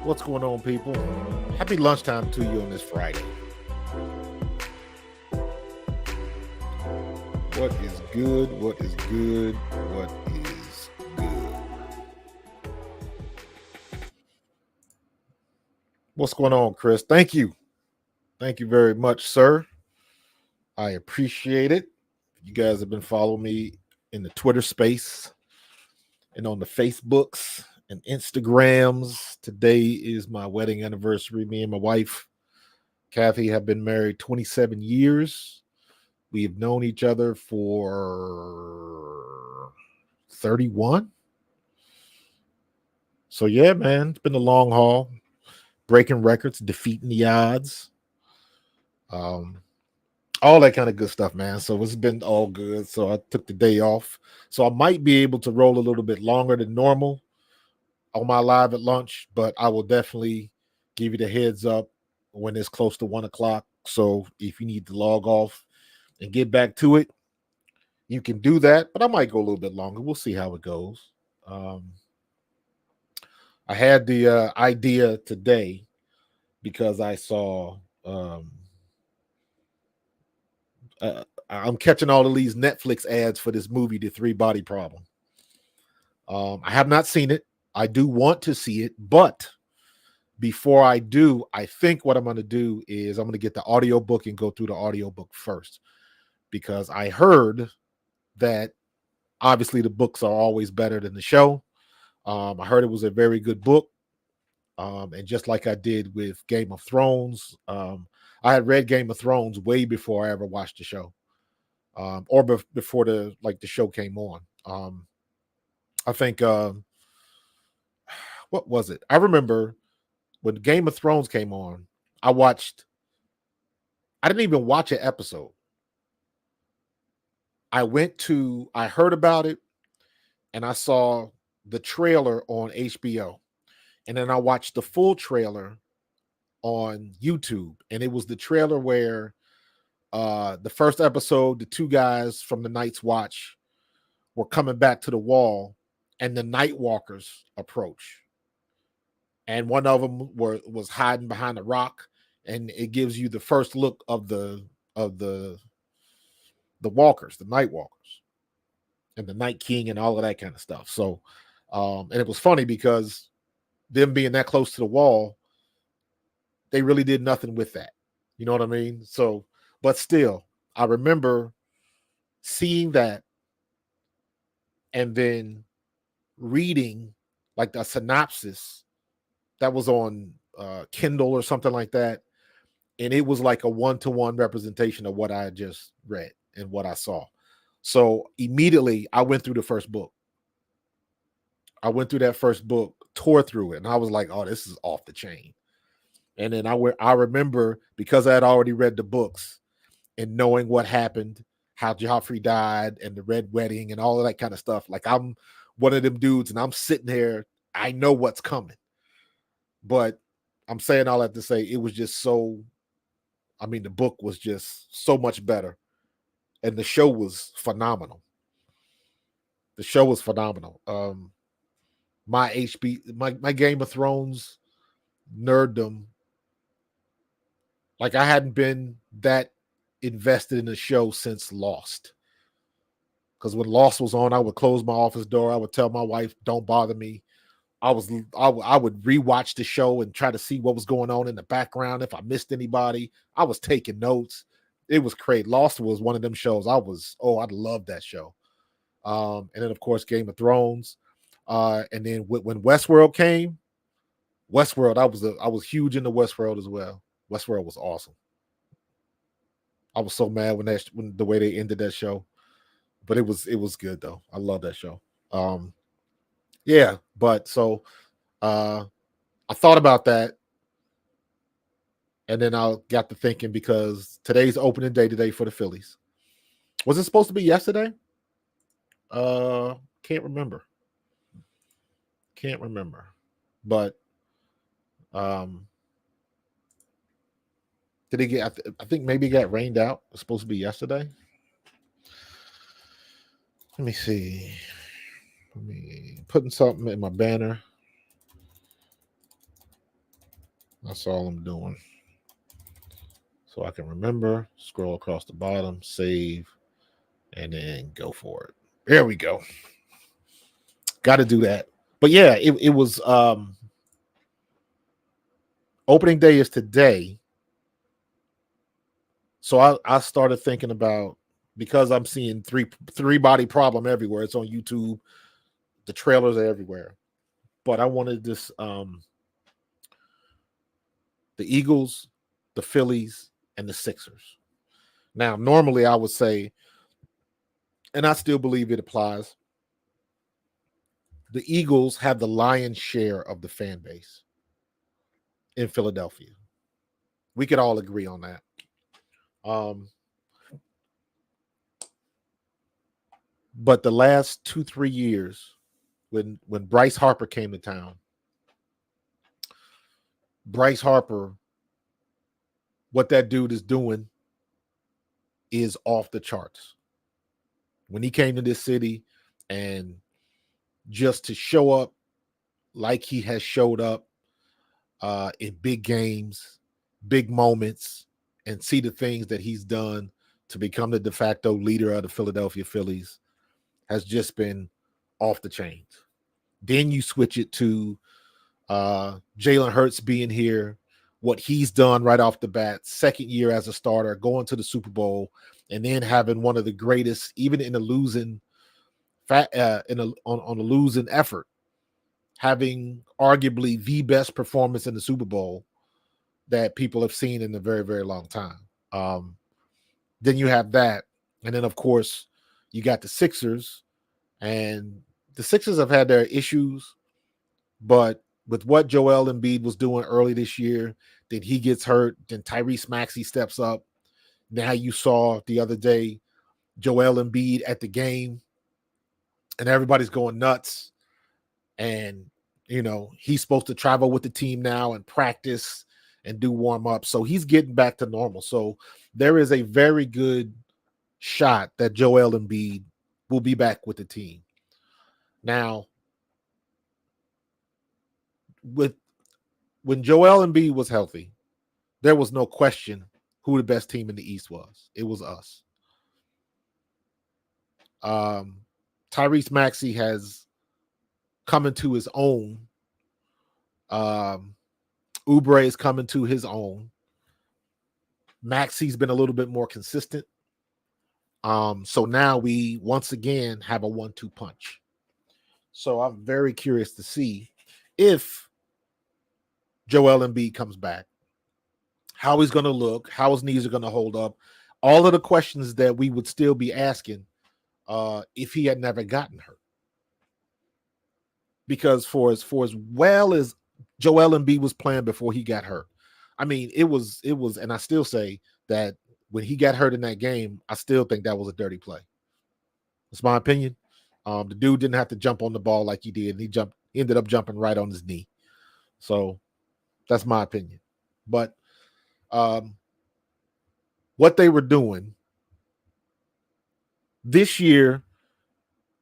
What's going on, people? Happy lunchtime to you on this Friday. What is good? What is good? What is good? What's going on, Chris? Thank you. Thank you very much, sir. I appreciate it. You guys have been following me in the Twitter space and on the Facebooks and Instagrams. Today is my wedding anniversary. Me and my wife, Kathy, have been married 27 years. We have known each other for 31. So, yeah, man, it's been a long haul. Breaking records, defeating the odds. All that kind of good stuff, man. So it's been all good. So I took the day off. So I might be able to roll a little bit longer than normal on my live at lunch, but I will definitely give you the heads up when it's close to 1 o'clock. So if you need to log off and get back to it, you can do that. But I might go a little bit longer. We'll see how it goes. I had the idea today because I saw I'm catching all of these Netflix ads for this movie, The Three Body Problem. I have not seen it. I do want to see it, but before I do, I think what I'm going to do is I'm going to get the audiobook and go through the audiobook first, because I heard that obviously the books are always better than the show. I heard it was a very good book. And just like I did with Game of Thrones, I had read Game of Thrones way before I ever watched the show, or before the show came on. I think what was it? I remember when Game of Thrones came on, I didn't even watch an episode. I heard about it, and I saw the trailer on HBO, and then I watched the full trailer on YouTube, and it was the trailer where the first episode, the two guys from the Night's Watch were coming back to the wall, and the Night Walkers approach. And one of them was hiding behind a rock, and it gives you the first look of the walkers, the Night Walkers, and the Night King, and all of that kind of stuff. So, and it was funny because them being that close to the wall, they really did nothing with that. You know what I mean? So, but still, I remember seeing that and then reading like the synopsis that was on Kindle or something like that. And it was like a one-to-one representation of what I had just read and what I saw. So immediately I went through the first book. I went through that first book, tore through it, and I was like, oh, this is off the chain. And then I remember, because I had already read the books and knowing what happened, how Joffrey died and the Red Wedding and all of that kind of stuff. Like, I'm one of them dudes and I'm sitting there, I know what's coming. But I'm saying all that to say it was just so I mean, the book was just so much better, and the show was phenomenal. The show was phenomenal. My Game of Thrones nerddom, like I hadn't been that invested in the show since Lost. Because when Lost was on, I would close my office door. I would tell my wife, "Don't bother me." I would rewatch the show and try to see what was going on in the background. If I missed anybody, I was taking notes. It was crazy. Lost was one of them shows. I loved that show. And then of course Game of Thrones. And then when Westworld came, Westworld, I was huge into Westworld as well. Westworld was awesome. I was so mad when the way they ended that show, but it was good though. I love that show. Yeah, but so I thought about that, and then I got to thinking because today's opening day today for the Phillies. Was it supposed to be yesterday? Can't remember. But did it get? I think maybe it got rained out. It's supposed to be yesterday. Let me see. Let me putting something in my banner. That's all I'm doing. So I can remember. Scroll across the bottom, save, and then go for it. There we go. Got to do that. But yeah, it was opening day is today. So I started thinking about, because I'm seeing three body problem everywhere. It's on YouTube. The trailers are everywhere. But I wanted this the Eagles, the Phillies, and the Sixers. Now, normally I would say, and I still believe it applies, the Eagles have the lion's share of the fan base in Philadelphia. We could all agree on that. But the last 2-3 years, when Bryce Harper came to town, Bryce Harper, what that dude is doing is off the charts. When he came to this city, and just to show up like he has showed up in big games, big moments, and see the things that he's done to become the de facto leader of the Philadelphia Phillies has just been off the chains. Then you switch it to Jalen Hurts being here, what he's done right off the bat, second year as a starter, going to the Super Bowl, and then having one of the greatest, even in a losing on a losing effort, having arguably the best performance in the Super Bowl that people have seen in a very, very long time. Then you have that, and then of course you got the Sixers, and the Sixers have had their issues, but with what Joel Embiid was doing early this year, then he gets hurt, then Tyrese Maxey steps up. Now you saw the other day Joel Embiid at the game, and everybody's going nuts. And, he's supposed to travel with the team now and practice and do warm-up. So he's getting back to normal. So there is a very good shot that Joel Embiid will be back with the team. Now, when Joel Embiid was healthy, there was no question who the best team in the East was. It was us. Tyrese Maxey has come into his own. Oubre is coming to his own. Maxey's been a little bit more consistent. So now we once again have a 1-2 punch. So I'm very curious to see if Joel Embiid comes back, how he's going to look, how his knees are going to hold up, all of the questions that we would still be asking if he had never gotten hurt. Because for as well as Joel Embiid was playing before he got hurt, I mean, it was, and I still say that when he got hurt in that game, I still think that was a dirty play. That's my opinion. The dude didn't have to jump on the ball like he did. He ended up jumping right on his knee. So that's my opinion. But what they were doing this year,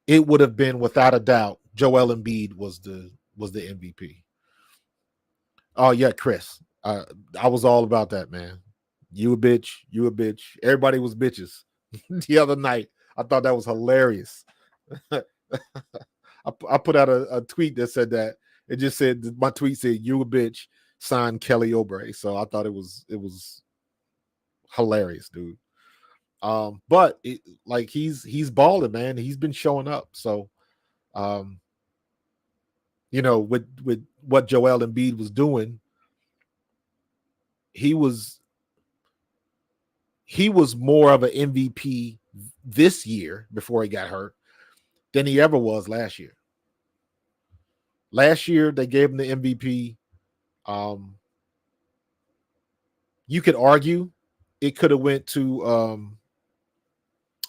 it would have been without a doubt Joel Embiid was the MVP. Oh yeah, Chris. I was all about that, man. You a bitch. You a bitch. Everybody was bitches the other night. I thought that was hilarious. I put out a tweet that said that. It just said, my tweet said, "You a bitch," signed Kelly Oubre. So I thought it was hilarious, dude. But like he's balling, man. He's been showing up. So with what Joel Embiid was doing, he was more of an MVP this year before he got hurt than he ever was last year. Last year they gave him the MVP. You could argue it could have went to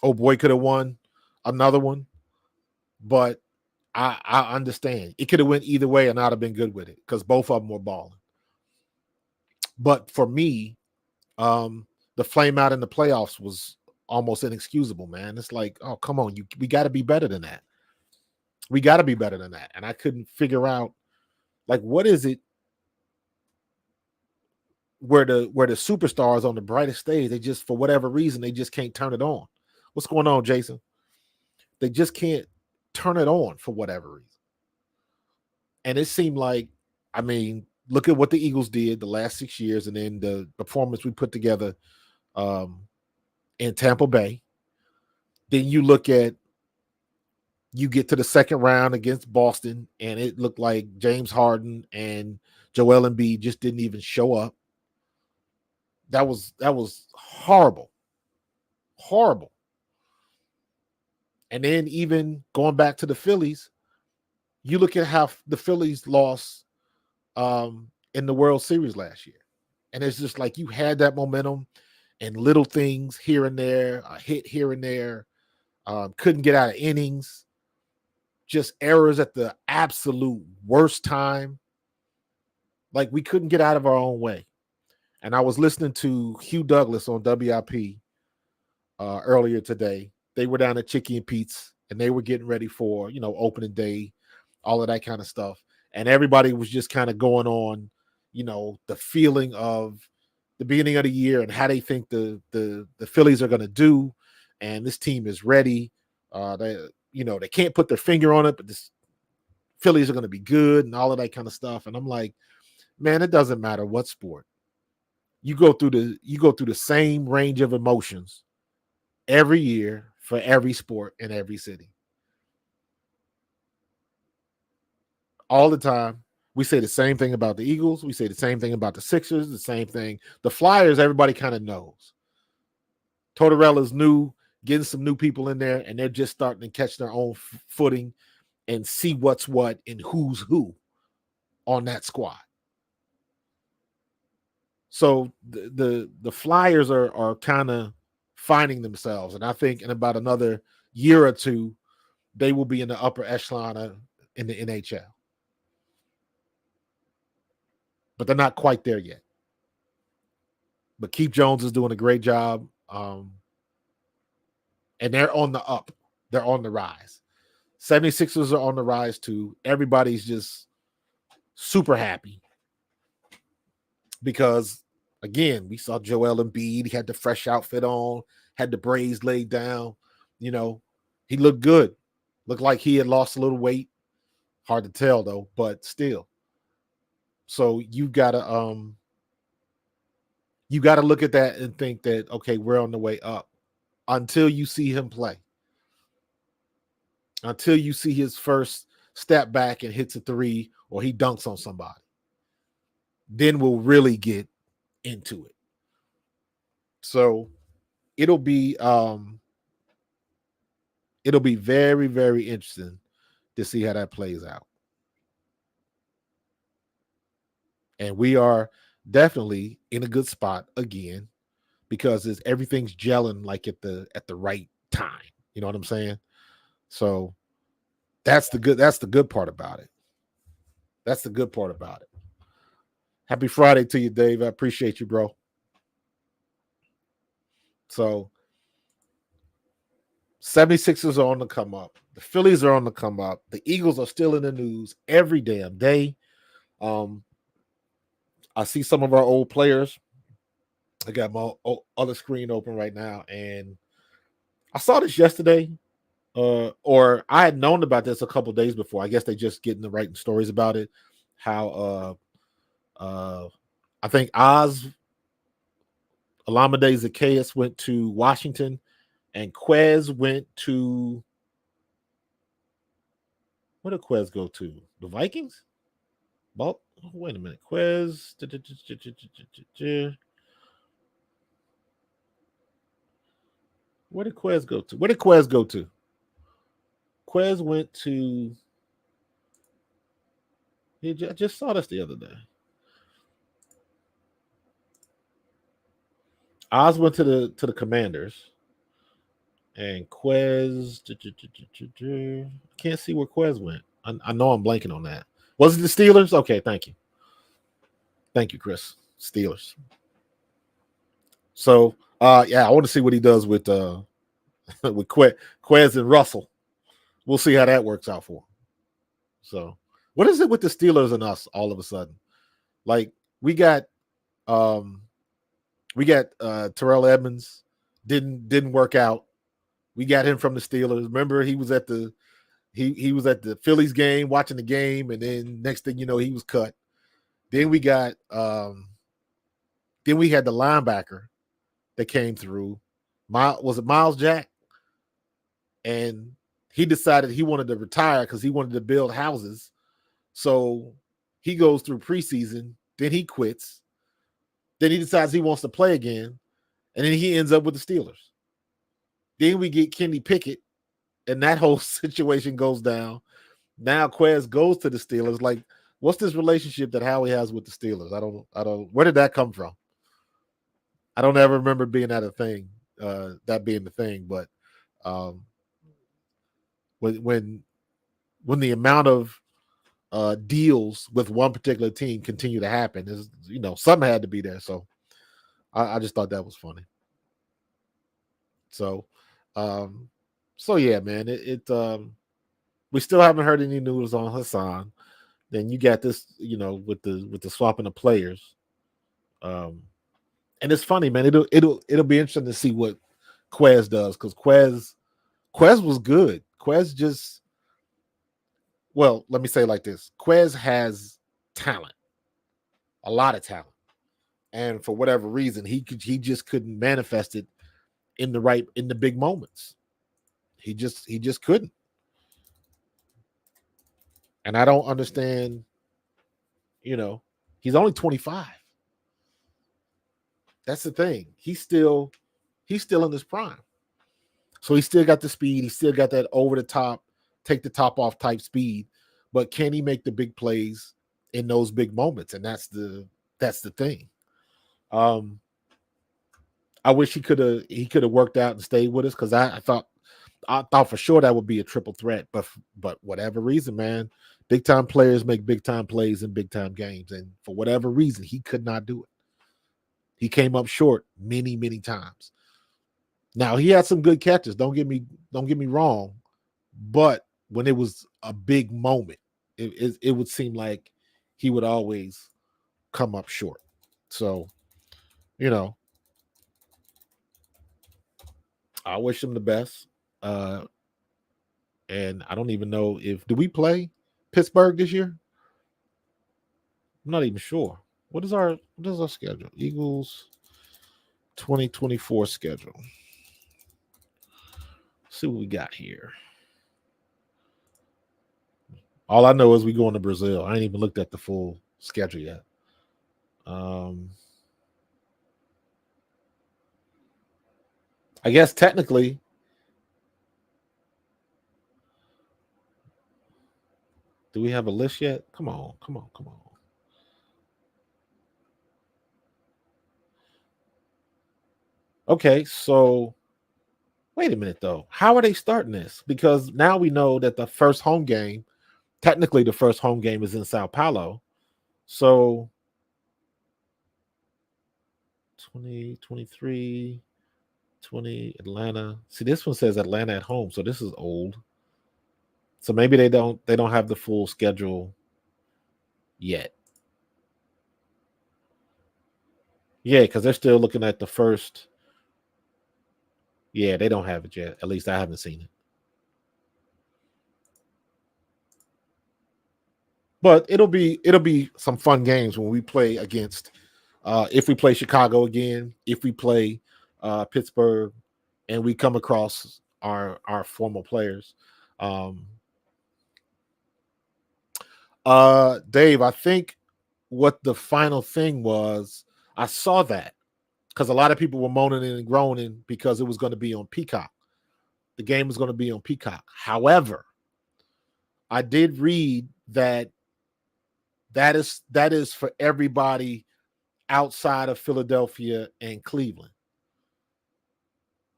oh boy, could have won another one, but I understand it could have went either way, and I'd have been good with it because both of them were balling. But for me, the flame out in the playoffs was almost inexcusable, man. It's like, oh, come on, we got to be better than that. We got to be better than that. And I couldn't figure out, like, what is it where the superstars on the brightest stage, they just, for whatever reason, they just can't turn it on. What's going on, Jason? They just can't turn it on for whatever reason. And it seemed like, I mean, look at what the Eagles did the last 6 years, and then the performance we put together in Tampa Bay. Then you get to the second round against Boston, and it looked like James Harden and Joel Embiid just didn't even show up. That was horrible. Horrible. And then even going back to the Phillies, you look at how the Phillies lost in the World Series last year. And it's just like you had that momentum and little things here and there, a hit here and there, couldn't get out of innings, just errors at the absolute worst time. Like we couldn't get out of our own way. And I was listening to Hugh Douglas on WIP earlier today. They were down at Chicky and Pete's, and they were getting ready for, opening day, all of that kind of stuff. And everybody was just kind of going on, the feeling of the beginning of the year and how they think the Phillies are going to do. And this team is ready. They can't put their finger on it, but this Phillies are going to be good and all of that kind of stuff. And I'm like, man, it doesn't matter what sport. You go through the same range of emotions every year for every sport in every city. All the time. We say the same thing about the Eagles. We say the same thing about the Sixers, the same thing. The Flyers, everybody kind of knows. Tortorella's new, getting some new people in there, and they're just starting to catch their own footing and see what's what and who's who on that squad. So the Flyers are kind of finding themselves, and I think in about another year or two, they will be in the upper echelon in the NHL. But they're not quite there yet. But Keith Jones is doing a great job, and they're on the up. They're on the rise. 76ers are on the rise too. Everybody's just super happy because, again, we saw Joel Embiid. He had the fresh outfit on, had the braids laid down. He looked good. Looked like he had lost a little weight. Hard to tell, though, but still. So you gotta look at that and think that, okay, we're on the way up until you see him play. Until you see his first step back and hits a three or he dunks on somebody. Then we'll really get into it. So it'll be very, very interesting to see how that plays out. And we are definitely in a good spot again because everything's gelling like at the right time. You know what I'm saying? So that's the good part about it. That's the good part about it. Happy Friday to you, Dave. I appreciate you, bro. So 76ers are on the come up. The Phillies are on the come up. The Eagles are still in the news every damn day. I see some of our old players. I got my other screen open right now, and I saw this yesterday. Or I had known about this a couple days before. I guess they just getting the writing stories about it. How I think Olamide Zacchaeus went to Washington, and Quez went to, where did Quez go to? The Vikings? Well, wait a minute. Quez. Where did Quez go to? Where did Quez go to? Quez went to. I just saw this the other day. Oz went to the Commanders, and Quez. Can't see where Quez went. I know I'm blanking on that. Was it the Steelers? Okay, thank you, Chris. Steelers. So, yeah, I want to see what he does with with Quez and Russell. We'll see how that works out for him. So, what is it with the Steelers and us all of a sudden? Like we got Terrell Edmonds didn't work out. We got him from the Steelers. Remember, he was at the Phillies game, watching the game, and then next thing you know, he was cut. Then we got then we had the linebacker that came through. Was it Miles Jack? And he decided he wanted to retire because he wanted to build houses. So he goes through preseason, then he quits. Then he decides he wants to play again, and then he ends up with the Steelers. Then we get Kenny Pickett, and that whole situation goes down. Now Quez goes to the Steelers. Like, what's this relationship that Howie has with the Steelers? I don't. Where did that come from? I don't ever remember being that a thing. That being the thing, but when the amount of deals with one particular team continue to happen, is something had to be there. So I just thought that was funny. So yeah, man, we still haven't heard any news on Haason. Then you got this, with the swapping of players. And it's funny, man. It'll be interesting to see what Quez does, because Quez was good. Quez just, well, let me say it like this: Quez has talent, a lot of talent, and for whatever reason, he just couldn't manifest it in the big moments. He just couldn't, and I don't understand. He's only 25. That's the thing. He's still in his prime. So he still got the speed. He still got that over the top, take the top off type speed. But can he make the big plays in those big moments? And that's the thing. I wish he could have worked out and stayed with us, because I thought for sure that would be a triple threat. But whatever reason, man, big time players make big time plays in big time games, and for whatever reason, he could not do it. He came up short many, many times. Now, he had some good catches. Don't get me wrong, but when it was a big moment, it would seem like he would always come up short. So, I wish him the best. And I don't even know do we play Pittsburgh this year? I'm not even sure. What is our schedule? Eagles 2024 schedule. See what we got here. All I know is we going to Brazil. I ain't even looked at the full schedule yet. I guess technically, do we have a list yet? Come on. Okay, so wait a minute though. How are they starting this? Because now we know that the first home game is in Sao Paulo. So 2023. 20 Atlanta. See, this one says Atlanta at home, so this is old. So maybe they don't have the full schedule yet. Yeah, because they're still looking at the first. Yeah, they don't have it yet. At least I haven't seen it. But it'll be some fun games when we play against. If we play Chicago again, if we play Pittsburgh, and we come across our former players. Dave, I think what the final thing was, I saw that because a lot of people were moaning and groaning because it was going to be on Peacock. The game was going to be on Peacock. However, I did read that is for everybody outside of Philadelphia and Cleveland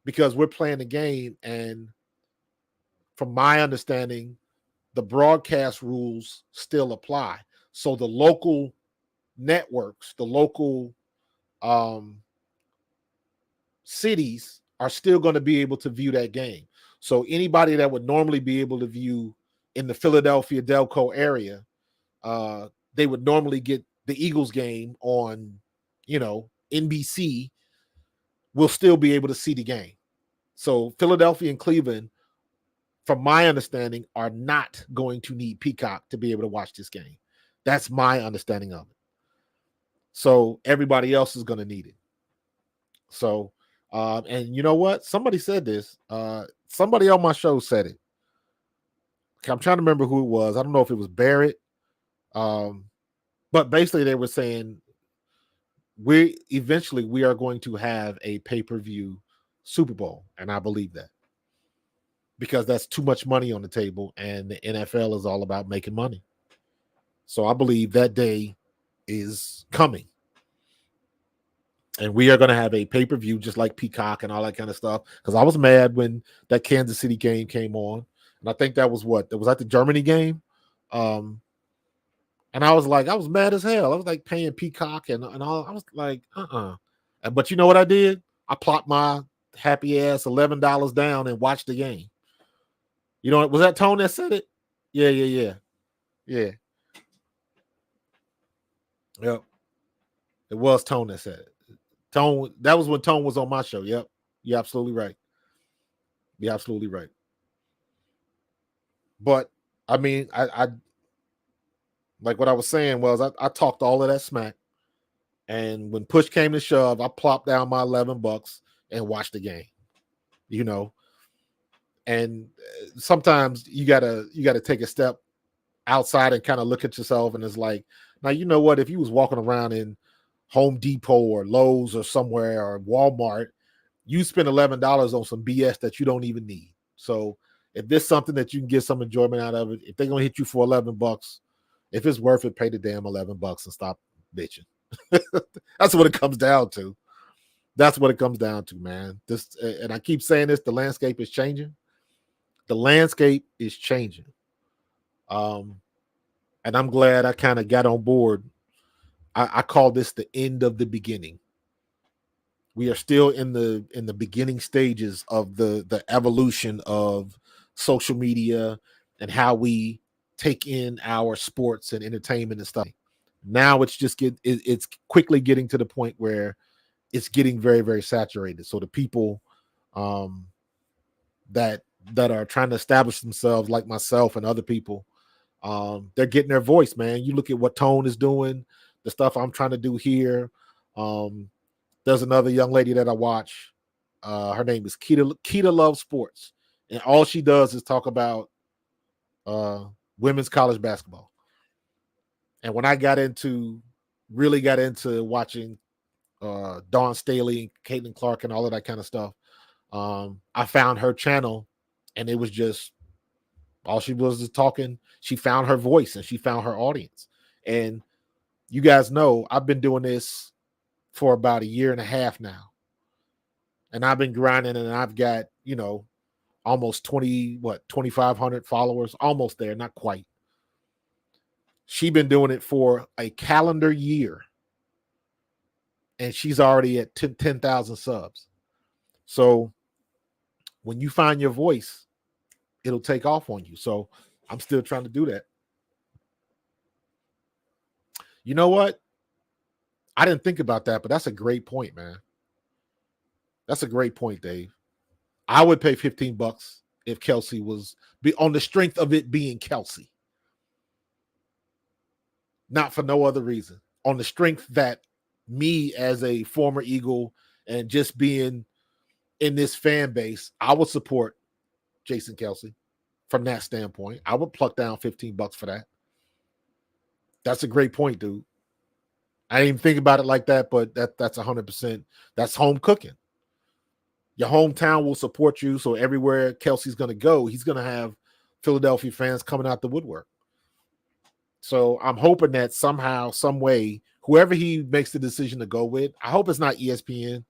because we're playing the game, and from my understanding, the broadcast rules still apply. So the local networks, the local cities are still going to be able to view that game. So anybody that would normally be able to view in the Philadelphia Delco area, they would normally get the Eagles game on, NBC, will still be able to see the game. So Philadelphia and Cleveland, from my understanding, are not going to need Peacock to be able to watch this game. That's my understanding of it. So everybody else is going to need it. So, and you know what? Somebody said this. Somebody on my show said it. I'm trying to remember who it was. I don't know if it was Barrett. But basically they were saying we are going to have a pay-per-view Super Bowl. And I believe that. Because that's too much money on the table, and the NFL is all about making money. So I believe that day is coming. And we are going to have a pay-per-view just like Peacock and all that kind of stuff. Because I was mad when that Kansas City game came on. And I think that was at the Germany game. And I was mad as hell. I was like paying Peacock and all. I was like, But you know what I did? I plopped my happy ass $11 down and watched the game. You know, was that Tone that said it? Yeah. Yep. It was Tone that said it. Tone, that was when Tone was on my show. Yep. You're absolutely right. But I mean, I like what I was saying was I talked all of that smack. And when push came to shove, I plopped down my $11 and watched the game. And sometimes you gotta take a step outside and kind of look at yourself, and it's like, now you know what? If you was walking around in Home Depot or Lowe's or somewhere or Walmart, you spend $11 on some BS that you don't even need. So if there's something that you can get some enjoyment out of it, if they're gonna hit you for $11, if it's worth it, pay the damn $11 and stop bitching. That's what it comes down to. That's what it comes down to, man. This, and I keep saying this: the landscape is changing. The landscape is changing. And I'm glad I kind of got on board. I call this the end of the beginning. We are still in the beginning stages of the evolution of social media and how we take in our sports and entertainment and stuff. Now it's quickly getting to the point where it's getting very, very saturated. So the people that are trying to establish themselves, like myself and other people, they're getting their voice, man. You look at what Tone is doing, the stuff I'm trying to do here. There's another young lady that I watch. Her name is Keita Loves Sports, and all she does is talk about women's college basketball. And when I really got into watching Dawn Staley, Caitlin Clark, and all of that kind of stuff, I found her channel, and it was just all she was just talking. She found her voice and she found her audience. And you guys know I've been doing this for about a year and a half now. And I've been grinding, and I've got, almost 2,500 followers, almost there, not quite. She's been doing it for a calendar year, and she's already at 10,000 subs. So when you find your voice, it'll take off on you. So I'm still trying to do that. You know what? I didn't think about that, but that's a great point, man. That's a great point, Dave. I would pay $15 if Kelsey was on the strength of it being Kelsey. Not for no other reason. On the strength that me as a former Eagle and just being in this fan base, I would support Jason Kelsey from that standpoint. I would pluck down $15 for that. That's a great point, dude. I didn't even think about it like that, but that's 100%. That's home cooking. Your hometown will support you, so everywhere Kelsey's going to go, he's going to have Philadelphia fans coming out the woodwork. So I'm hoping that somehow, some way, whoever he makes the decision to go with, I hope it's not ESPN.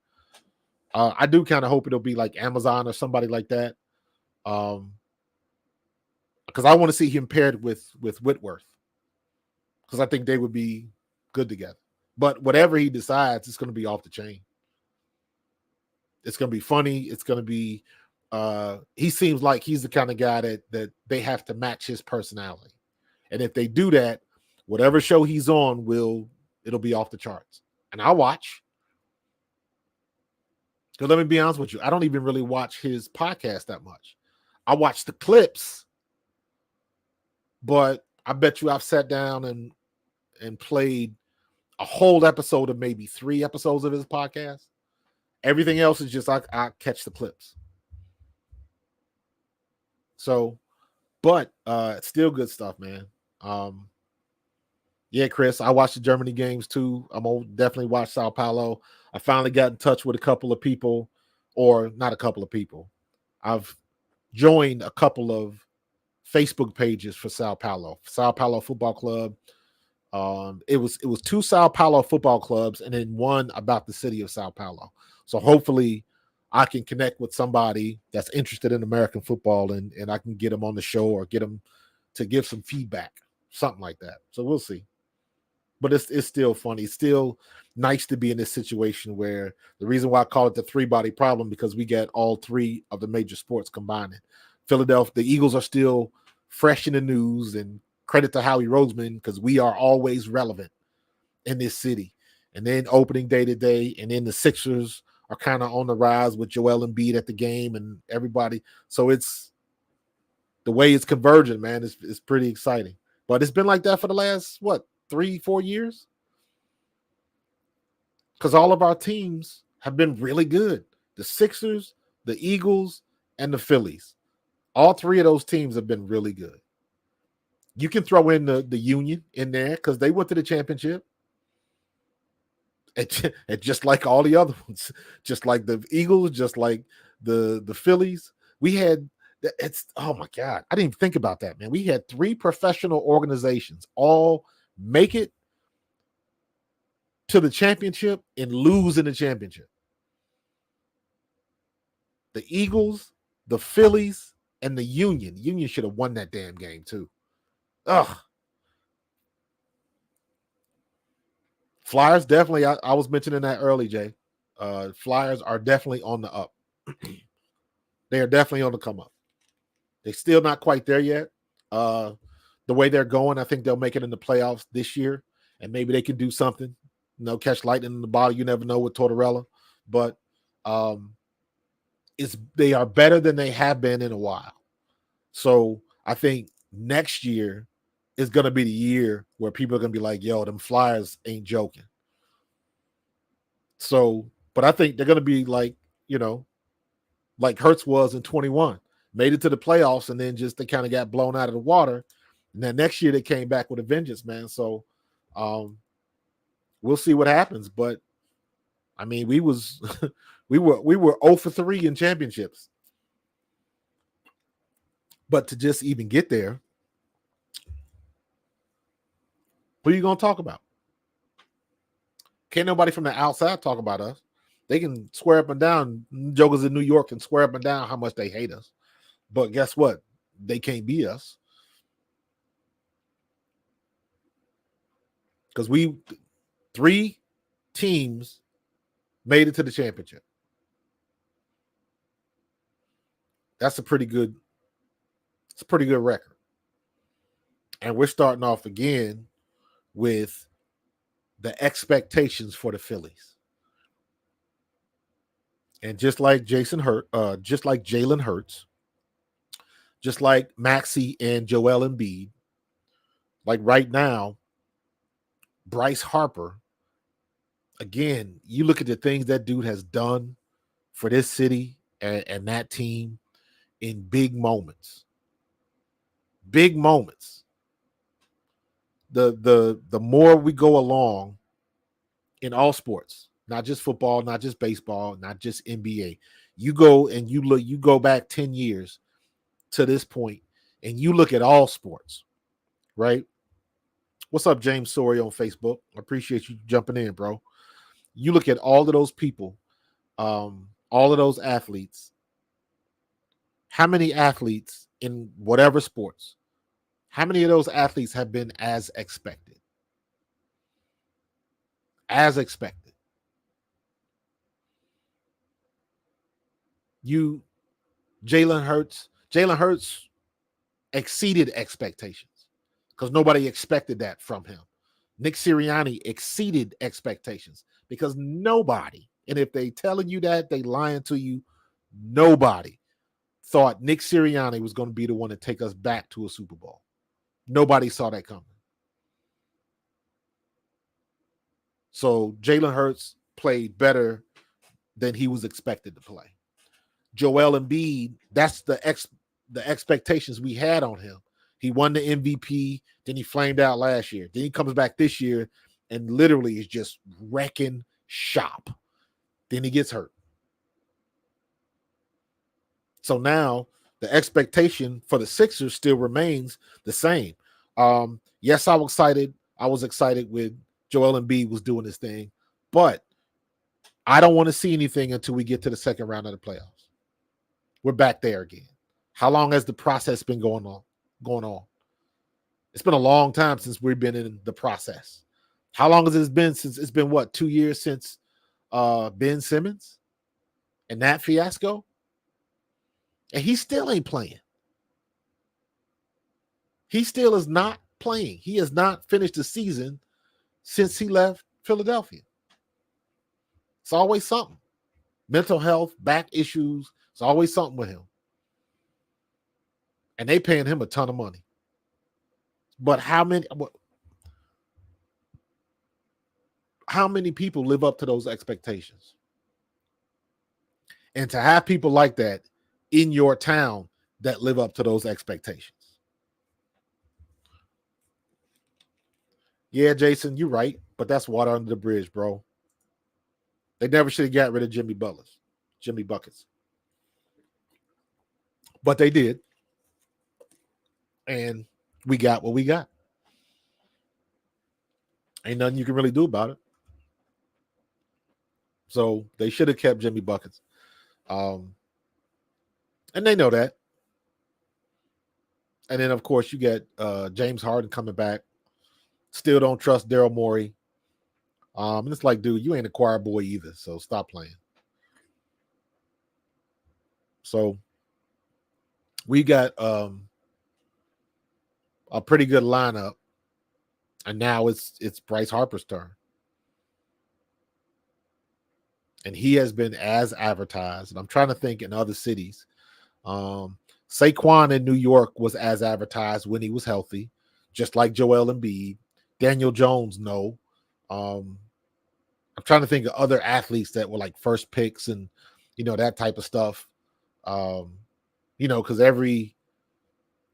I do kind of hope it'll be like Amazon or somebody like that. Because I want to see him paired with Whitworth. Because I think they would be good together. But whatever he decides, it's going to be off the chain. It's going to be funny. It's going to be he seems like he's the kind of guy that they have to match his personality. And if they do that, whatever show he's on it'll be off the charts. And I'll watch. Because let me be honest with you, I don't even really watch his podcast that much. I watch the clips, but I bet you I've sat down and played a whole episode of maybe 3 episodes of his podcast. Everything else is just I catch the clips. So, but it's still good stuff, man. Yeah, Chris, I watched the Germany games too. I'm gonna definitely watch Sao Paulo. I finally got in touch with a couple of people, or not a couple of people. I've joined a couple of Facebook pages for Sao Paulo Football Club. It was 2 Sao Paulo football clubs and then one about the city of Sao Paulo. So hopefully I can connect with somebody that's interested in American football and I can get them on the show or get them to give some feedback, something like that. So we'll see. But it's still funny. It's still nice to be in this situation where the reason why I call it the 3-body problem, because we get all 3 of the major sports combining. Philadelphia, the Eagles are still fresh in the news, and credit to Howie Roseman because we are always relevant in this city. And then opening day to day, and then the Sixers are kind of on the rise with Joel Embiid at the game and everybody. So it's the way it's converging, man. It's pretty exciting. But it's been like that for the last, 3-4 years? Because all of our teams have been really good. The Sixers, the Eagles, and the Phillies. All 3 of those teams have been really good. You can throw in the Union in there because they went to the championship. And just like all the other ones, just like the Eagles, just like the Phillies, we had oh my God, I didn't even think about that, man. We had 3 professional organizations all make it to the championship and lose in the championship. The Eagles, the Phillies, and the Union. Union should have won that damn game too. Ugh. Flyers definitely. I was mentioning that early, Jay. Flyers are definitely on the up. They are definitely on the come up. They're still not quite there yet. The way they're going, I think they'll make it in the playoffs this year, and maybe they can do something. Catch lightning in the bottle. You never know with Tortorella, but they are better than they have been in a while. So I think next year is going to be the year where people are going to be like, yo, them Flyers ain't joking. So, but I think they're going to be like, like Hurts was in 21, made it to the playoffs, and then just they kind of got blown out of the water. And then next year they came back with a vengeance, man. So we'll see what happens. But I mean, we were 0 for 3 in championships. But to just even get there, who are you going to talk about? Can't nobody from the outside talk about us. They can swear up and down. Jokers in New York can swear up and down how much they hate us. But guess what? They can't be us. Because 3 teams made it to the championship. That's a pretty good. It's a pretty good record. And we're starting off again with the expectations for the Phillies. And just like Jalen Hurts, just like Maxey and Joel Embiid, like right now, Bryce Harper, again, you look at the things that dude has done for this city and that team in big moments. Big moments. The more we go along in all sports, not just football, not just baseball, not just NBA. You go and you go back 10 years to this point and you look at all sports, right? What's up, James Sorey on Facebook? I appreciate you jumping in, bro. You look at all of those people, all of those athletes. How many athletes in whatever sports, how many of those athletes have been as expected? As expected. Jalen Hurts exceeded expectations because nobody expected that from him. Nick Sirianni exceeded expectations because nobody, and if they telling you that, they lying to you, nobody thought Nick Sirianni was going to be the one to take us back to a Super Bowl. Nobody saw that coming. So Jalen Hurts played better than he was expected to play. Joel Embiid, that's the expectations we had on him. He won the MVP, then he flamed out last year. Then he comes back this year and literally is just wrecking shop. Then he gets hurt. So now the expectation for the Sixers still remains the same. Yes, I was excited. I was excited with Joel Embiid was doing his thing, but I don't want to see anything until we get to the second round of the playoffs. We're back there again. How long has the process been going on? It's been a long time since we've been in the process. How long has it been since it's been 2 years since Ben Simmons and that fiasco? And he still ain't playing. He still is not playing. He has not finished the season since he left Philadelphia. It's always something. Mental health, back issues. It's always something with him. And they paying him a ton of money. But how many people live up to those expectations? And to have people like that in your town that live up to those expectations. Yeah, Jason, you're right. But that's water under the bridge, bro. They never should have got rid of Jimmy Buckets. But they did. And we got what we got. Ain't nothing you can really do about it. So they should have kept Jimmy Buckets. And they know that. And then, of course, you get James Harden coming back. Still don't trust Daryl Morey. And it's like, dude, you ain't a choir boy either, so stop playing. So we got a pretty good lineup, and now it's Bryce Harper's turn. And he has been as advertised. And I'm trying to think in other cities. Saquon in New York was as advertised when he was healthy, just like Joel Embiid. Daniel Jones, no. I'm trying to think of other athletes that were like first picks and, that type of stuff. Because every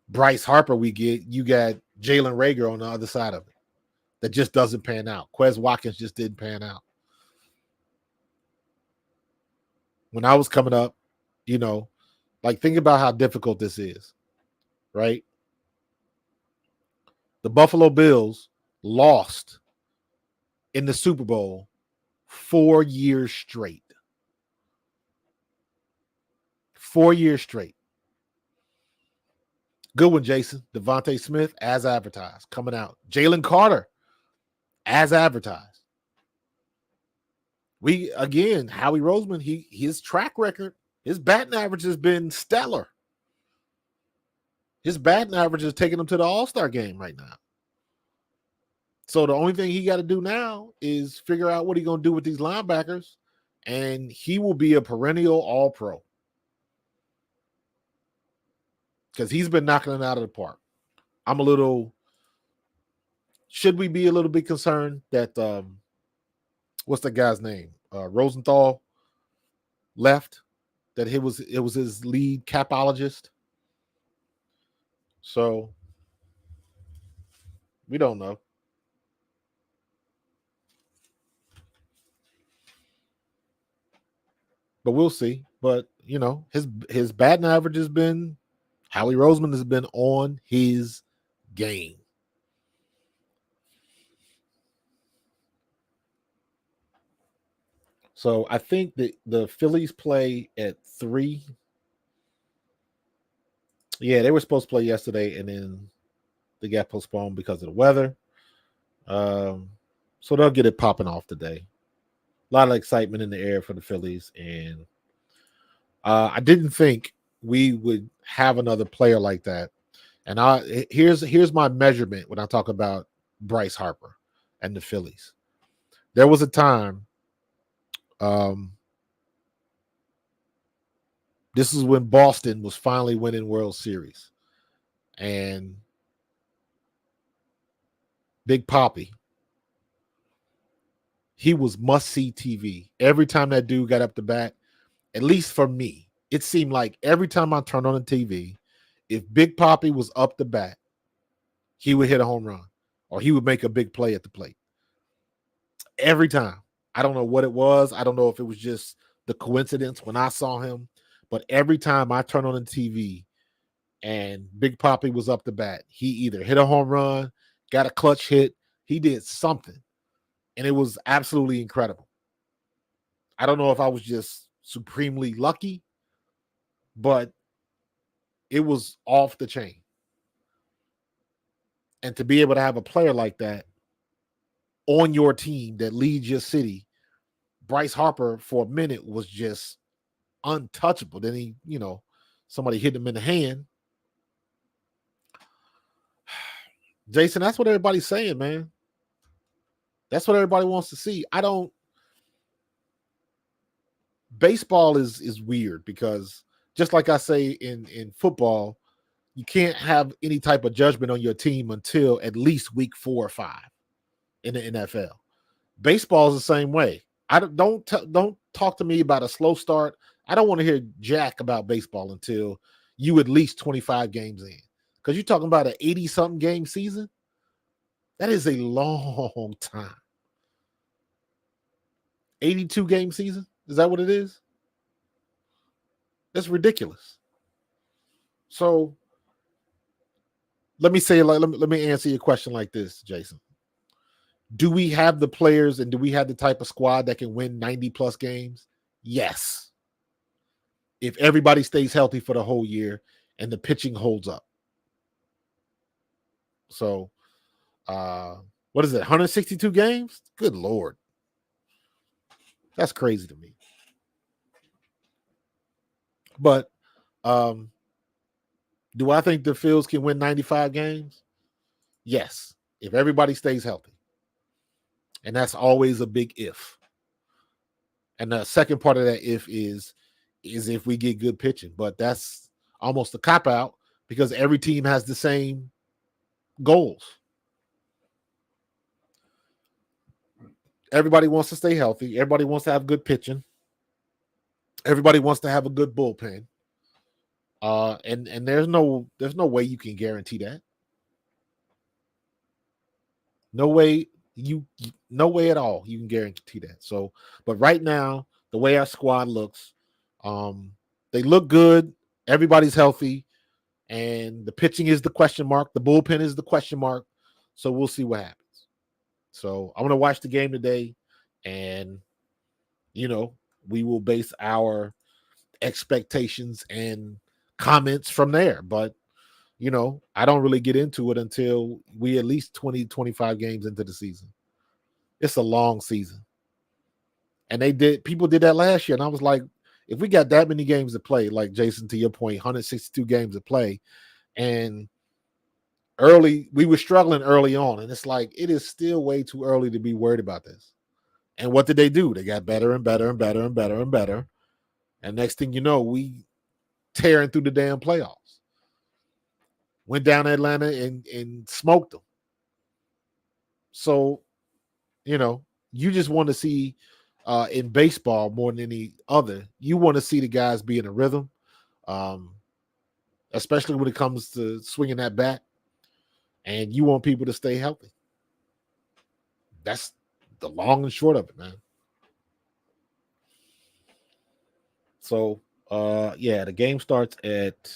Bryce Harper we get, you got Jalen Reagor on the other side of it that just doesn't pan out. Quez Watkins just didn't pan out. When I was coming up, think about how difficult this is, right? The Buffalo Bills lost in the Super Bowl 4 years straight. 4 years straight. Good one, Jason. Devontae Smith, as advertised, coming out. Jalen Carter, as advertised. Howie Roseman, his track record, his batting average has been stellar. His batting average is taking him to the All-Star game right now. So the only thing he got to do now is figure out what he's going to do with these linebackers, and he will be a perennial All-Pro because he's been knocking it out of the park. Should we be a little bit concerned that what's the guy's name? Rosenthal left, that it was his lead capologist. So we don't know. But we'll see. But his batting average has been, Howie Roseman has been on his game. So I think that the Phillies play at 3. Yeah, they were supposed to play yesterday, and then they got postponed because of the weather. So they'll get it popping off today. A lot of excitement in the air for the Phillies, and I didn't think we would have another player like that. And here's my measurement when I talk about Bryce Harper and the Phillies. There was a time, this is when Boston was finally winning World Series, and Big Papi, he was must-see TV. Every time that dude got up to bat, at least for me, it seemed like every time I turned on the TV, if Big Papi was up to bat, he would hit a home run or he would make a big play at the plate. Every time. I don't know what it was. I don't know if it was just the coincidence when I saw him, but every time I turned on the TV and Big Papi was up to bat, he either hit a home run, got a clutch hit, he did something, and it was absolutely incredible. I don't know if I was just supremely lucky, but it was off the chain. And to be able to have a player like that on your team that leads your city, Bryce Harper for a minute was just untouchable. Then he, somebody hit him in the hand. Jason, that's what everybody's saying, man. That's what everybody wants to see. Baseball is weird because just like I say in football, you can't have any type of judgment on your team until at least week 4 or 5 in the NFL. Baseball is the same way. Don't talk to me about a slow start. I don't want to hear jack about baseball until you at least 25 games in, because you're talking about an 80-something game season. That is a long time. 82 game season? Is that what it is? That's ridiculous. So let me answer your question like this, Jason. Do we have the players and do we have the type of squad that can win 90 plus games? Yes. If everybody stays healthy for the whole year and the pitching holds up. So, what is it? 162 games? Good Lord. That's crazy to me. But do I think the Phils can win 95 games? Yes, if everybody stays healthy. And that's always a big if. And the second part of that if is if we get good pitching. But that's almost a cop-out because every team has the same goals. Everybody wants to stay healthy. Everybody wants to have good pitching. Everybody wants to have a good bullpen. And there's no way you can guarantee that. No way at all you can guarantee that. So, but right now, the way our squad looks, they look good. Everybody's healthy, and the pitching is the question mark. The bullpen is the question mark. So we'll see what happens. So I'm gonna watch the game today, and we will base our expectations and comments from there. But I don't really get into it until we at least 20, 25 games into the season. It's a long season. And people did that last year. And I was like, if we got that many games to play, like Jason, to your point, 162 games to play, And we were struggling early on, and it's like it is still way too early to be worried about this. And what did they do? They got better and better and better and better and better. And next thing you know, we tearing through the damn playoffs. Went down to Atlanta and smoked them. So, you just want to see in baseball more than any other, you want to see the guys be in a rhythm, especially when it comes to swinging that bat, and you want people to stay healthy. That's the long and short of it, man. So, the game starts at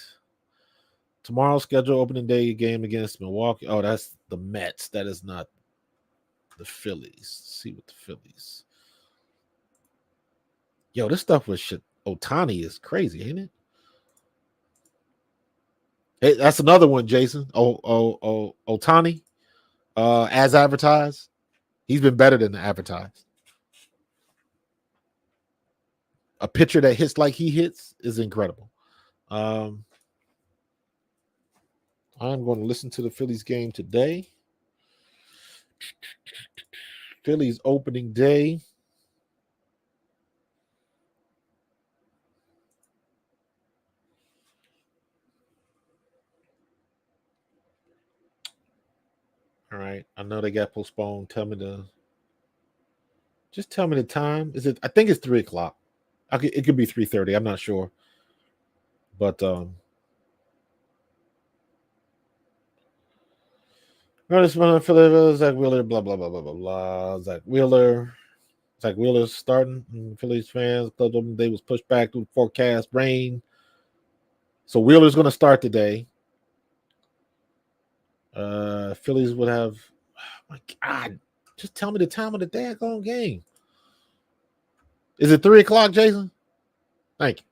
tomorrow's schedule opening day game against Milwaukee. Oh, that's the Mets. That is not the Phillies. Let's see what the Phillies. Yo, this stuff with shit. Ohtani is crazy, ain't it? Hey, that's another one, Jason. Ohtani, as advertised, he's been better than advertised. A pitcher that hits like he hits is incredible. I'm going to listen to the Phillies game today. Phillies opening day. All right. I know they got postponed. Just tell me the time. I think it's 3:00. It could be 3:30. I'm not sure. But Notice Zach Wheeler, blah blah blah blah blah blah. Zach Wheeler's starting. Phillies fans, club opening day was pushed back due to forecast rain. So Wheeler's going to start today. Phillies would have. Oh my God, just tell me the time of the daggone game. Is it 3:00, Jason? Thank you.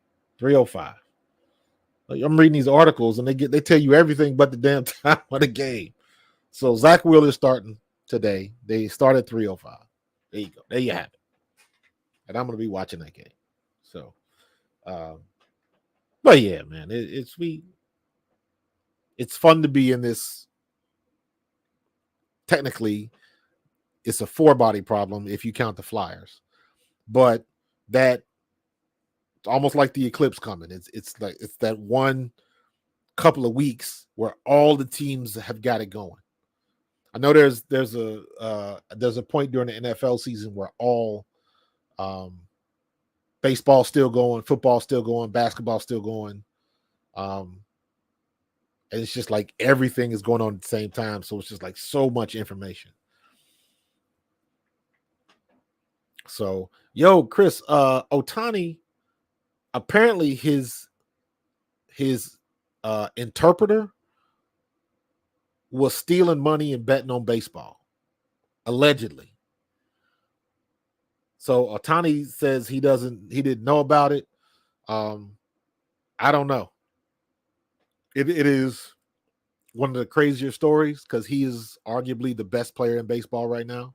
3:05. I'm reading these articles and they tell you everything but the damn time of the game. So Zach Wheeler's starting today. They start at 3:05. There you go. There you have it. And I'm going to be watching that game. So, but yeah, man, it's fun to be in this. Technically, it's a 4-body problem if you count the Flyers, but that almost like the eclipse coming. It's that one couple of weeks where all the teams have got it going. I know there's a point during the NFL season where all baseball still going, football still going, basketball still going, and it's just like everything is going on at the same time. So it's just like so much information. So, yo, Chris, Ohtani, apparently his interpreter was stealing money and betting on baseball, allegedly. So Ohtani says he didn't know about it. I don't know. It is one of the crazier stories because he is arguably the best player in baseball right now.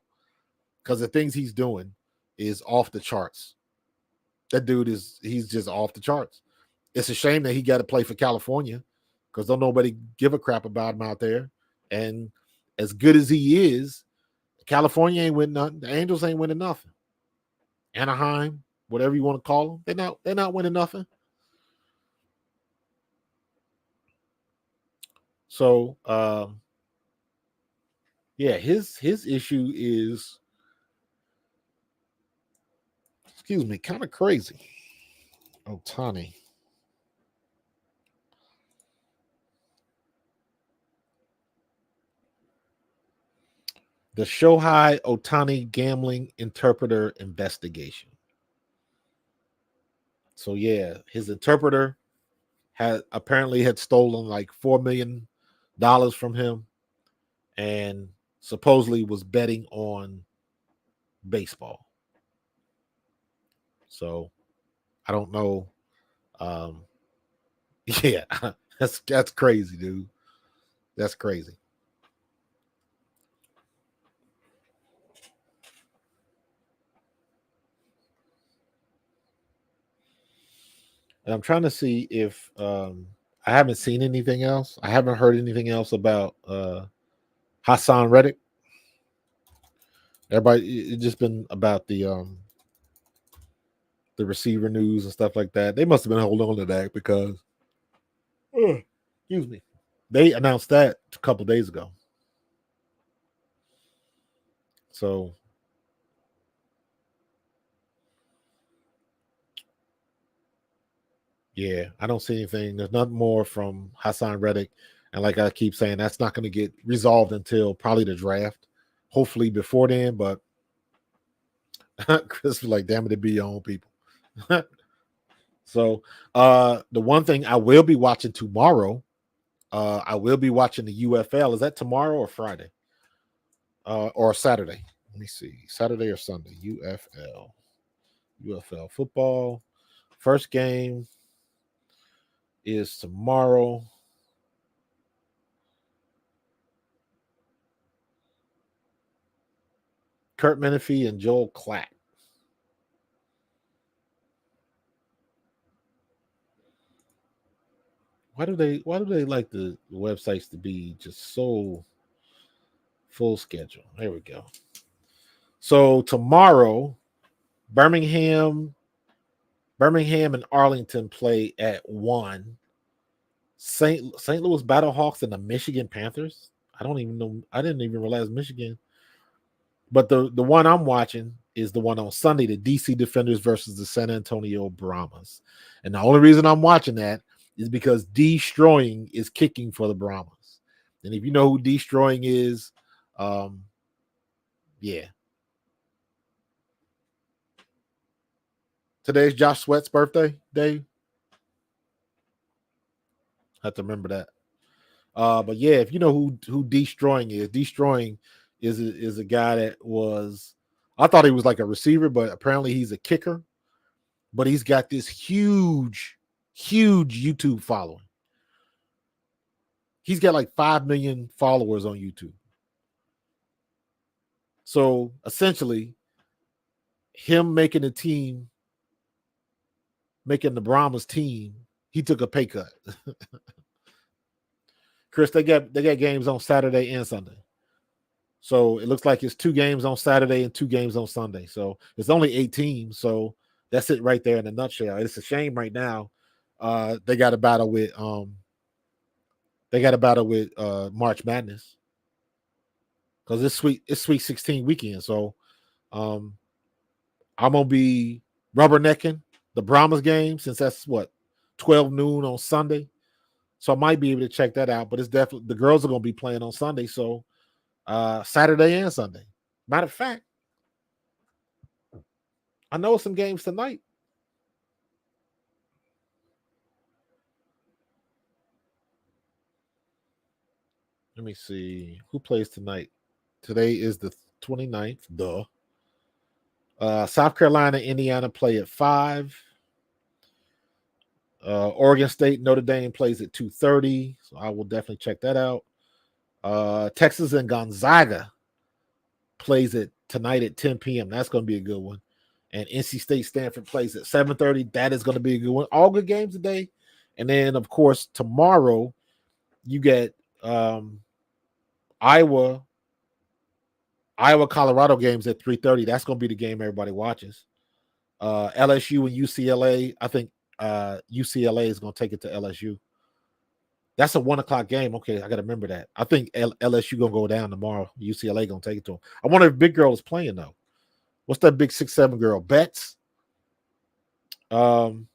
Because the things he's doing is off the charts. That dude he's just off the charts. It's a shame that he got to play for California because don't nobody give a crap about him out there. And as good as he is, California ain't winning nothing. The Angels ain't winning nothing. Anaheim, whatever you want to call them, they're not winning nothing. So, his issue is, excuse me, kind of crazy. Ohtani. The Shohei Ohtani gambling interpreter investigation. So yeah, his interpreter had stolen like $4 million from him, and supposedly was betting on baseball. So I don't know. Yeah, that's crazy, dude. That's crazy. And I'm trying to see if I haven't seen anything else. I haven't heard anything else about Haason Reddick. Everybody, it's just been about the receiver news and stuff like that. They must have been holding on to that because, excuse me, they announced that a couple days ago. So, yeah, I don't see anything. There's nothing more from Haason Reddick. And like I keep saying, that's not going to get resolved until probably the draft. Hopefully before then, but Chris was like, damn it, to be your own people. So the one thing I will be watching tomorrow, I will be watching the UFL. Is that tomorrow or Friday? Or Saturday? Let me see. Saturday or Sunday? UFL football. First game is tomorrow. Kurt Menefee and Joel Klatt. Why do they like the websites to be just so full schedule? There we go. So tomorrow, Birmingham and Arlington play at 1. St. Louis Battlehawks and the Michigan Panthers. I don't even know. I didn't even realize Michigan. But the one I'm watching is the one on Sunday, the DC Defenders versus the San Antonio Brahmas. And the only reason I'm watching that is because Destroying is kicking for the Brahmas. And if you know who Destroying is, yeah. Today's Josh Sweat's birthday, Dave. I have to remember that. But yeah, if you know who Destroying is a guy that was, I thought he was like a receiver, but apparently he's a kicker. But he's got this huge YouTube following. He's got like 5 million followers on YouTube. So essentially, him making the Brahmas team, he took a pay cut. Chris, they got games on Saturday and Sunday. So it looks like it's 2 games on Saturday and 2 games on Sunday. So it's only 8 teams. So that's it right there in a nutshell. It's a shame right now. They got a battle with March Madness. Because it's Sweet 16 weekend. So I'm gonna be rubbernecking the Brahmas game since that's 12 noon on Sunday. So I might be able to check that out. But it's definitely the girls are gonna be playing on Sunday. So Saturday and Sunday. Matter of fact, I know some games tonight. Let me see who plays tonight. Today is the 29th. Duh. South Carolina, Indiana play at 5. Oregon State, Notre Dame plays at 2:30. So I will definitely check that out. Texas and Gonzaga plays it tonight at 10 p.m. That's going to be a good one. And NC State Stanford plays at 7:30. That is going to be a good one. All good games today. And then, of course, tomorrow you get Iowa Colorado games at 3:30. That's going to be the game everybody watches. LSU and UCLA. I think UCLA is going to take it to LSU. That's a 1:00 game. Okay, I got to remember that. I think LSU going to go down tomorrow. UCLA going to take it to them. I wonder if Big Girl is playing though. What's that big 6'7" girl? Betts. USC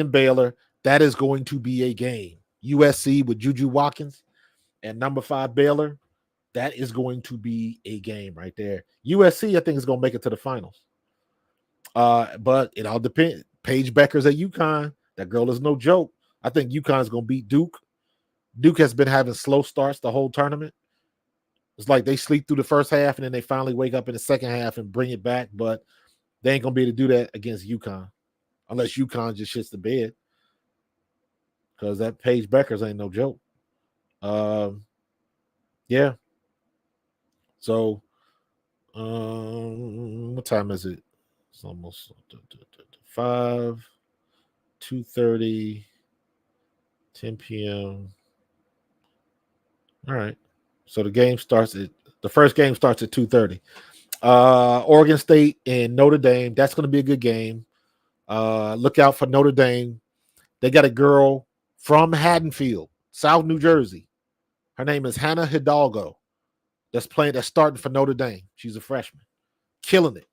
and Baylor. That is going to be a game. USC with Juju Watkins and number 5 Baylor. That is going to be a game right there. USC, I think, is going to make it to the finals. But it all depends. Paige Becker's at UConn. That girl is no joke. I think UConn is going to beat Duke. Duke has been having slow starts the whole tournament. It's like they sleep through the first half and then they finally wake up in the second half and bring it back. But they ain't going to be able to do that against UConn unless UConn just shits the bed. Because that Paige Becker's ain't no joke. Yeah. So, what time is it? It's almost 5, 2:30. 10 p.m. All right. So the first game starts at 2:30. Oregon State and Notre Dame. That's going to be a good game. Look out for Notre Dame. They got a girl from Haddonfield, South New Jersey. Her name is Hannah Hidalgo. That's starting for Notre Dame. She's a freshman. Killing it.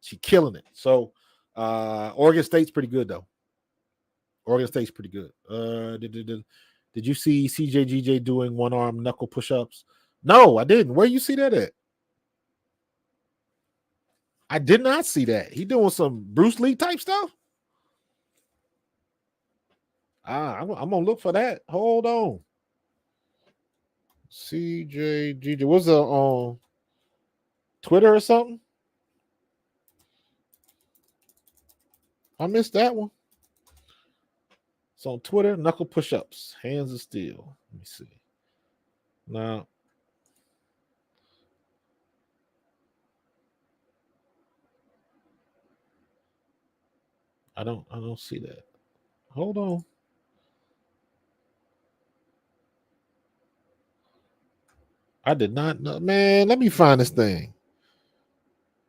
She's killing it. So Oregon State's pretty good, though. Oregon State's pretty good. Did you see CJGJ doing one-arm knuckle push-ups? No, I didn't. Where you see that at? I did not see that. He doing some Bruce Lee type stuff? I'm going to look for that. Hold on. CJGJ. Was it on Twitter or something? I missed that one. It's on Twitter. Knuckle push-ups. Hands of steel. Let me see. Now, I don't see that. Hold on. I did not know. Man, let me find this thing.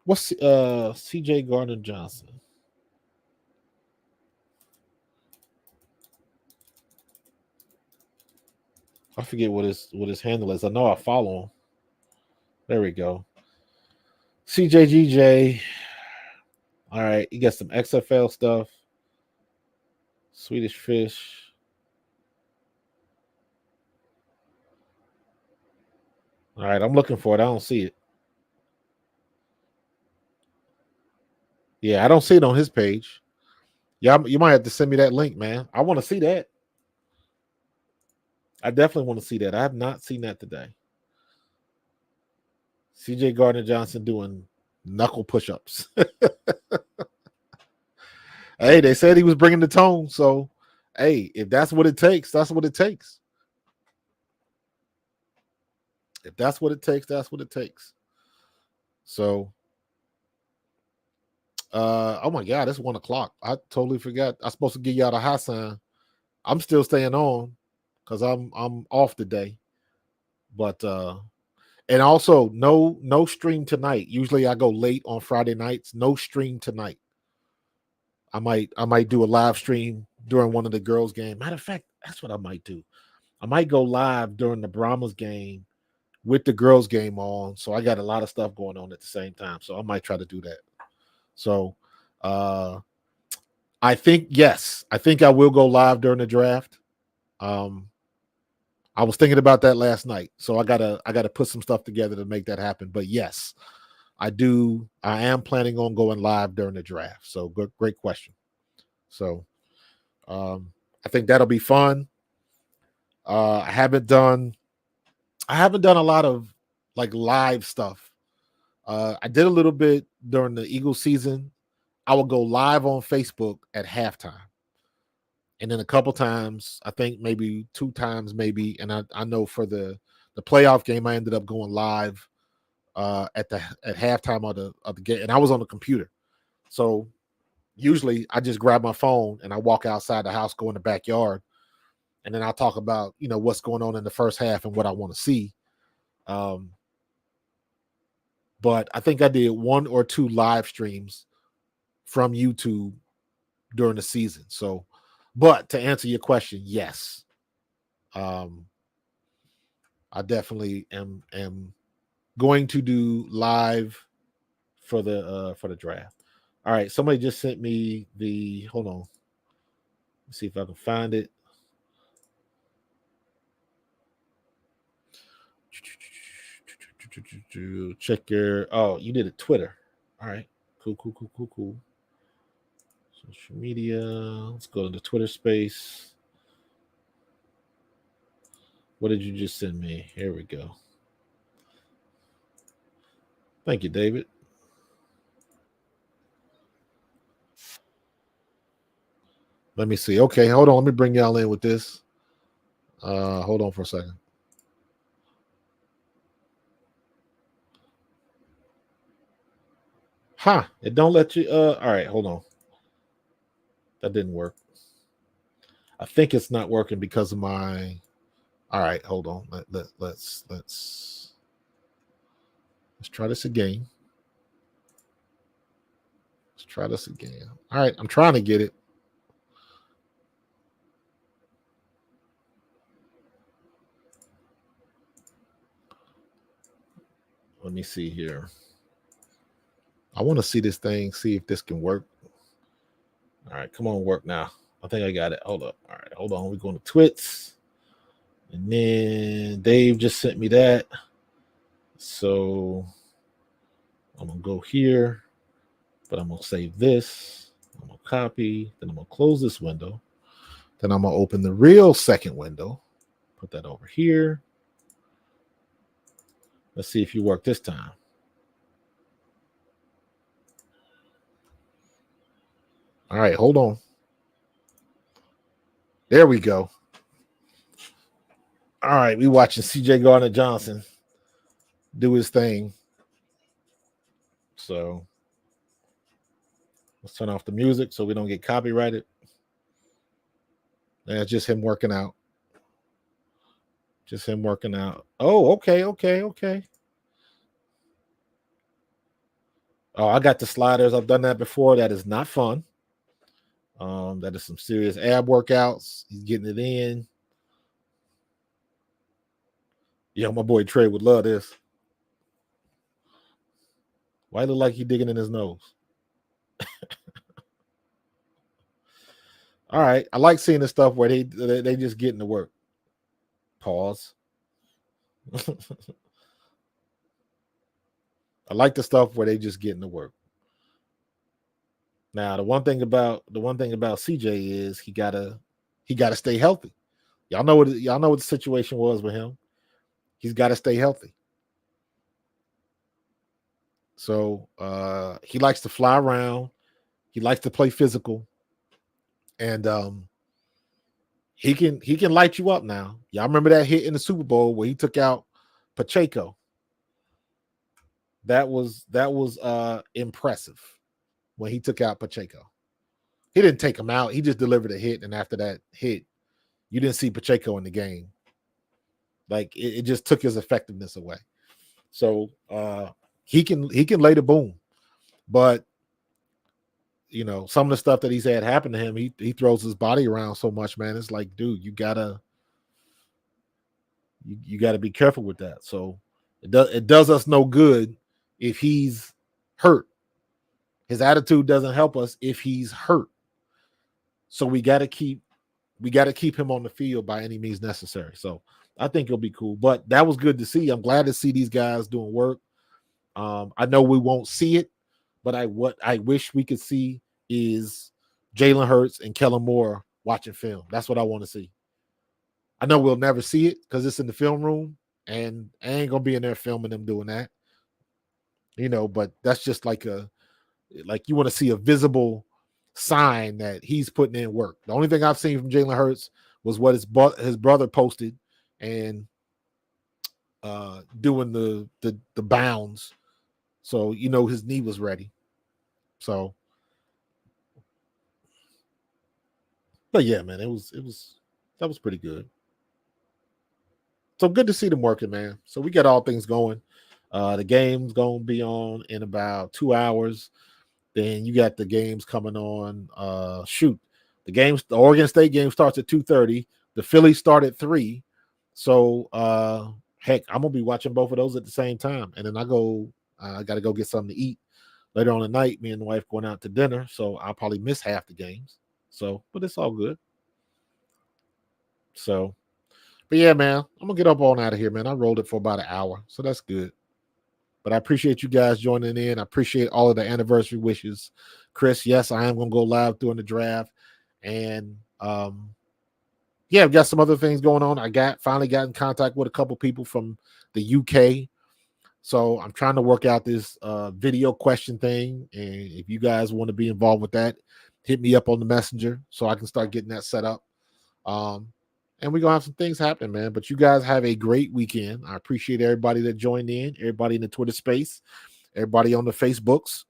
What's CJ Gardner-Johnson? I forget what his handle is. I know I follow him. There we go. CJGJ. All right, you got some XFL stuff. Swedish Fish. All right, I'm looking for it. I don't see it. Yeah, I don't see it on his page. Yeah, you might have to send me that link, man. I want to see that. I definitely want to see that. I have not seen that today. CJ Gardner-Johnson doing knuckle push-ups. Hey, they said he was bringing the tone. So, hey, if that's what it takes, that's what it takes. If that's what it takes, that's what it takes. So, oh my God, it's 1:00. I totally forgot. I'm supposed to give y'all the Haason. I'm still staying on because I'm off today. But and also no stream tonight. Usually I go late on Friday nights. No stream tonight. I might do a live stream during one of the girls' game. Matter of fact, that's what I might do. I might go live during the Brahmas game with the girls' game on. So I got a lot of stuff going on at the same time. So I might try to do that. So I think yes, I think I will go live during the draft. I was thinking about that last night. So I gotta put some stuff together to make that happen. But yes, I am planning on going live during the draft. So great question. So I think that'll be fun. I haven't done a lot of like live stuff. I did a little bit during the Eagles season. I would go live on Facebook at halftime. And then a couple times, I think maybe 2 times, maybe. And I know for the playoff game, I ended up going live at halftime of the game, and I was on the computer. So usually I just grab my phone and I walk outside the house, go in the backyard, and then I'll talk about what's going on in the first half and what I want to see. But I think I did 1 or 2 live streams from YouTube during the season. So, but to answer your question, yes, I definitely am going to do live for the draft. All right, somebody just sent me the. Hold on, let's see if I can find it. Check your. Oh, you did it Twitter. All right, cool. Social media. Let's go to the Twitter space. What did you just send me? Here we go. Thank you, David. Let me see. Okay, hold on. Let me bring y'all in with this. Hold on for a second. It don't let you. All right, hold on. That didn't work. I think it's not working because of my. All right, hold on. Let's try this again. Let's try this again. All right, I'm trying to get it. Let me see here. I want to see this thing, see if this can work. All right, come on, work now. I think I got it. Hold up. All right, hold on. We're going to Twits. And then Dave just sent me that. So I'm going to go here, but I'm going to save this. I'm going to copy. Then I'm going to close this window. Then I'm going to open the real second window. Put that over here. Let's see if you work this time. All right, hold on. There we go. All right, we watching CJ Gardner-Johnson do his thing. So let's turn off the music so we don't get copyrighted. That's just him working out. Just him working out. Oh, okay. Oh, I got the sliders. I've done that before. That is not fun. That is some serious ab workouts. He's getting it in. Yeah, my boy Trey would love this. Why look like he digging in his nose? All right. I like seeing the stuff where they just getting to work. Pause. I like the stuff where they just getting to work. Now, the one thing about CJ is he gotta stay healthy. Y'all know what the situation was with him. He's got to stay healthy. So he likes to fly around. He likes to play physical, and he can light you up now. Y'all remember that hit in the Super Bowl where he took out Pacheco? That was impressive when he took out Pacheco. He didn't take him out. He just delivered a hit, and after that hit, you didn't see Pacheco in the game. Like it just took his effectiveness away. So he can lay the boom, but you know, some of the stuff that he's had happen to him, he throws his body around so much, man. It's like, dude, you gotta be careful with that. So it does us no good if he's hurt. His attitude doesn't help us if he's hurt. So we gotta keep him on the field by any means necessary. So I think it'll be cool. But that was good to see. I'm glad to see these guys doing work. I know we won't see it, but what I wish we could see is Jalen Hurts and Kellen Moore watching film. That's what I want to see. I know we'll never see it because it's in the film room, and I ain't gonna be in there filming them doing that. You know, but that's just like you want to see a visible sign that he's putting in work. The only thing I've seen from Jalen Hurts was what his brother posted and doing the bounds. So, you know, his knee was ready. So, but yeah, man, that was pretty good. So good to see them working, man. So we got all things going. The game's going to be on in about 2 hours. Then you got the games coming on. The Oregon State game starts at 2:30. The Phillies start at 3. So, heck, I'm going to be watching both of those at the same time. And then I got to go get something to eat later on the night. Me and the wife going out to dinner. So I'll probably miss half the games. So, but it's all good. So, but yeah, man, I'm going to get up on out of here, man. I rolled it for about an hour. So that's good. But I appreciate you guys joining in. I appreciate all of the anniversary wishes. Chris, yes, I am going to go live during the draft. And, yeah, I've got some other things going on. I finally got in contact with a couple people from the UK. So I'm trying to work out this video question thing. And if you guys want to be involved with that, hit me up on the messenger so I can start getting that set up. And we're going to have some things happen, man. But you guys have a great weekend. I appreciate everybody that joined in, everybody in the Twitter space, everybody on the Facebooks.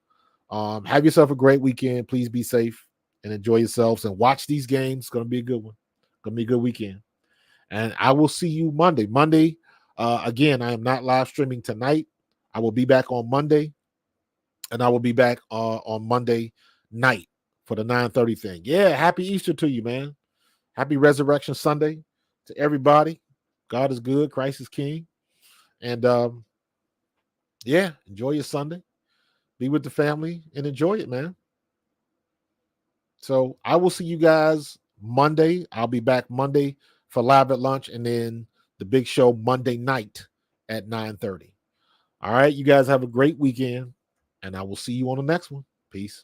Have yourself a great weekend. Please be safe and enjoy yourselves and watch these games. It's going to be a good one. Gonna be a good weekend. And I will see you Monday. Monday, again, I am not live streaming tonight. I will be back on Monday, and I will be back on Monday night for the 9:30 thing. Yeah, happy Easter to you, man. Happy Resurrection Sunday to everybody. God is good. Christ is King. And yeah, enjoy your Sunday. Be with the family and enjoy it, man. So I will see you guys Monday. I'll be back Monday for Live at Lunch, and then the big show Monday night at 9:30. All right, you guys have a great weekend, and I will see you on the next one. Peace.